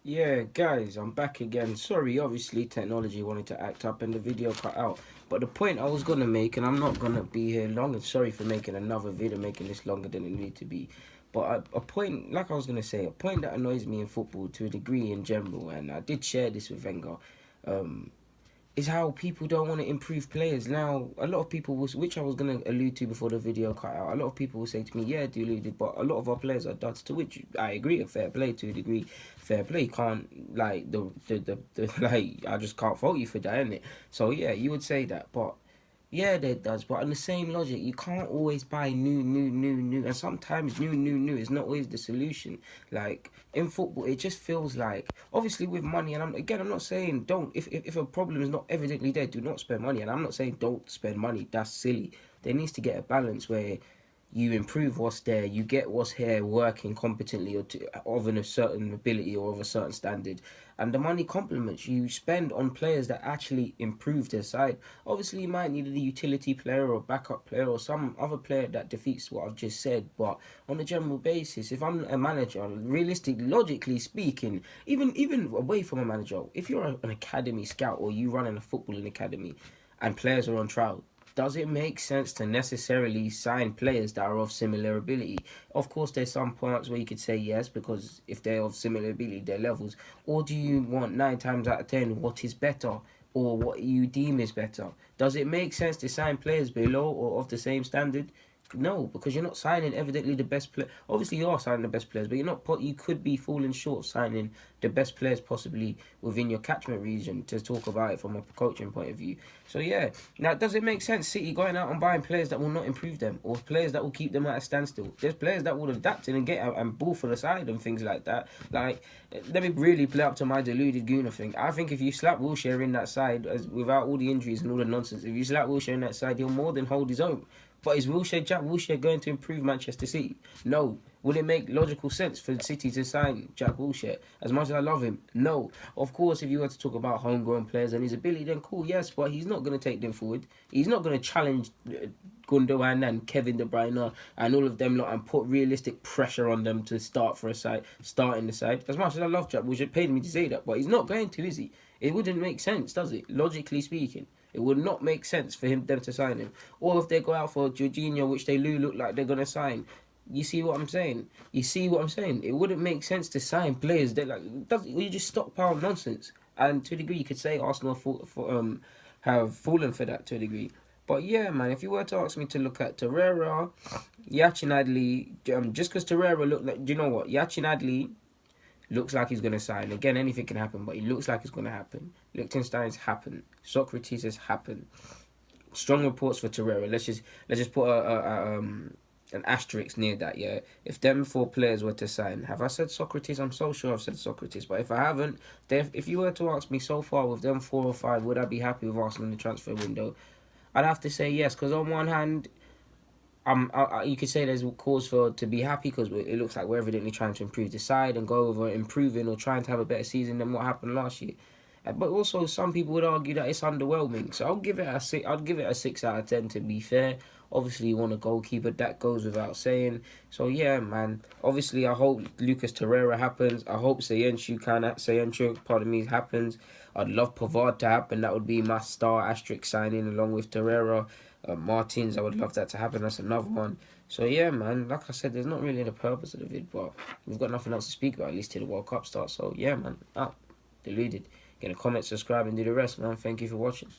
Yeah, guys, I'm back again. Sorry, obviously technology wanted to act up and the video cut out. But the point I was gonna make, and I'm not gonna be here long, and sorry for making another video, making this longer than it needed to be. But a point, like I was gonna say, a point that annoys me in football to a degree in general, and I did share this with Wenger. Um, is how people don't want to improve players. Now, a lot of people, which I was going to allude to before the video cut out, a lot of people will say to me, yeah, deluded, but a lot of our players are duds, to which I agree, a fair play to a degree. Fair play, can't, like, the like, I just can't fault you for that, innit? So, yeah, you would say that, but yeah, there does, but on the same logic, you can't always buy new, and sometimes new is not always the solution. Like in football, it just feels like obviously with money, and I'm not saying don't if a problem is not evidently there, do not spend money, and I'm not saying don't spend money. That's silly. There needs to get a balance where you improve what's there, you get what's here working competently or of a certain ability or of a certain standard, and the money complements you spend on players that actually improve their side. Obviously, you might need a utility player or backup player or some other player that defeats what I've just said, but on a general basis, if I'm a manager, realistic, logically speaking, even away from a manager, if you're an academy scout or you run in a footballing academy and players are on trial, does it make sense to necessarily sign players that are of similar ability? Of course, there's some points where you could say yes, because if they're of similar ability, their levels. Or do you want 9 times out of 10 what is better or what you deem is better? Does it make sense to sign players below or of the same standard? No, because you're not signing evidently the best player. Obviously, you are signing the best players, but you're not. You could be falling short of signing the best players possibly within your catchment region to talk about it from a coaching point of view. So yeah, now does it make sense City going out and buying players that will not improve them or players that will keep them at a standstill? There's players that will adapt and get out and ball for the side and things like that. Like, let me really play up to my deluded Gooner thing. I think if you slap Wilshere in that side without all the injuries and all the nonsense, if you slap Wilshere in that side, he'll more than hold his own. But is Jack Wilshere going to improve Manchester City? No. Would it make logical sense for City to sign Jack Wilshere? As much as I love him, no. Of course, if you were to talk about homegrown players and his ability, then cool, yes. But he's not going to take them forward. He's not going to challenge Gundogan and Kevin De Bruyne and all of them lot and put realistic pressure on them to start for a side, start in the side. As much as I love Jack Wilshere, paid me to say that, but he's not going to, is he? It wouldn't make sense, does it? Logically speaking. It would not make sense for them to sign him. Or if they go out for Jorginho, which they do look like they're gonna sign. You see what I'm saying? You see what I'm saying? It wouldn't make sense to sign players that you just stockpile nonsense. And to a degree, you could say Arsenal have fallen for that to a degree. But yeah, man, if you were to ask me to look at Torreira, Yachin Adli, just because Torreira looked like, do you know what? Yachin Adli looks like he's going to sign. Again, anything can happen, but he looks like it's going to happen. Liechtenstein's happened. Socrates has happened. Strong reports for Torreira. Let's just put an asterisk near that. Yeah, if them four players were to sign, have I said Socrates? I'm so sure I've said Socrates, but if I haven't, if you were to ask me so far with them 4 or 5, would I be happy with Arsenal in the transfer window? I'd have to say yes, because on one hand, you could say there's cause for to be happy because it looks like we're evidently trying to improve the side and go over improving or trying to have a better season than what happened last year. But also, some people would argue that it's underwhelming. So I'll give it a six. I'd give it a 6 out of 10 to be fair. Obviously, you want a goalkeeper. That goes without saying. So yeah, man. Obviously, I hope Lucas Torreira happens. I hope Sayenchu, pardon me, happens. I'd love Pavard to happen. That would be my star asterisk signing along with Torreira. Martins, I would love that to happen. That's another one. So yeah, man. Like I said, there's not really the purpose of the vid, but we've got nothing else to speak about at least till the World Cup starts. So yeah, man. Deluded. Get a comment, subscribe, and do the rest, man. Thank you for watching.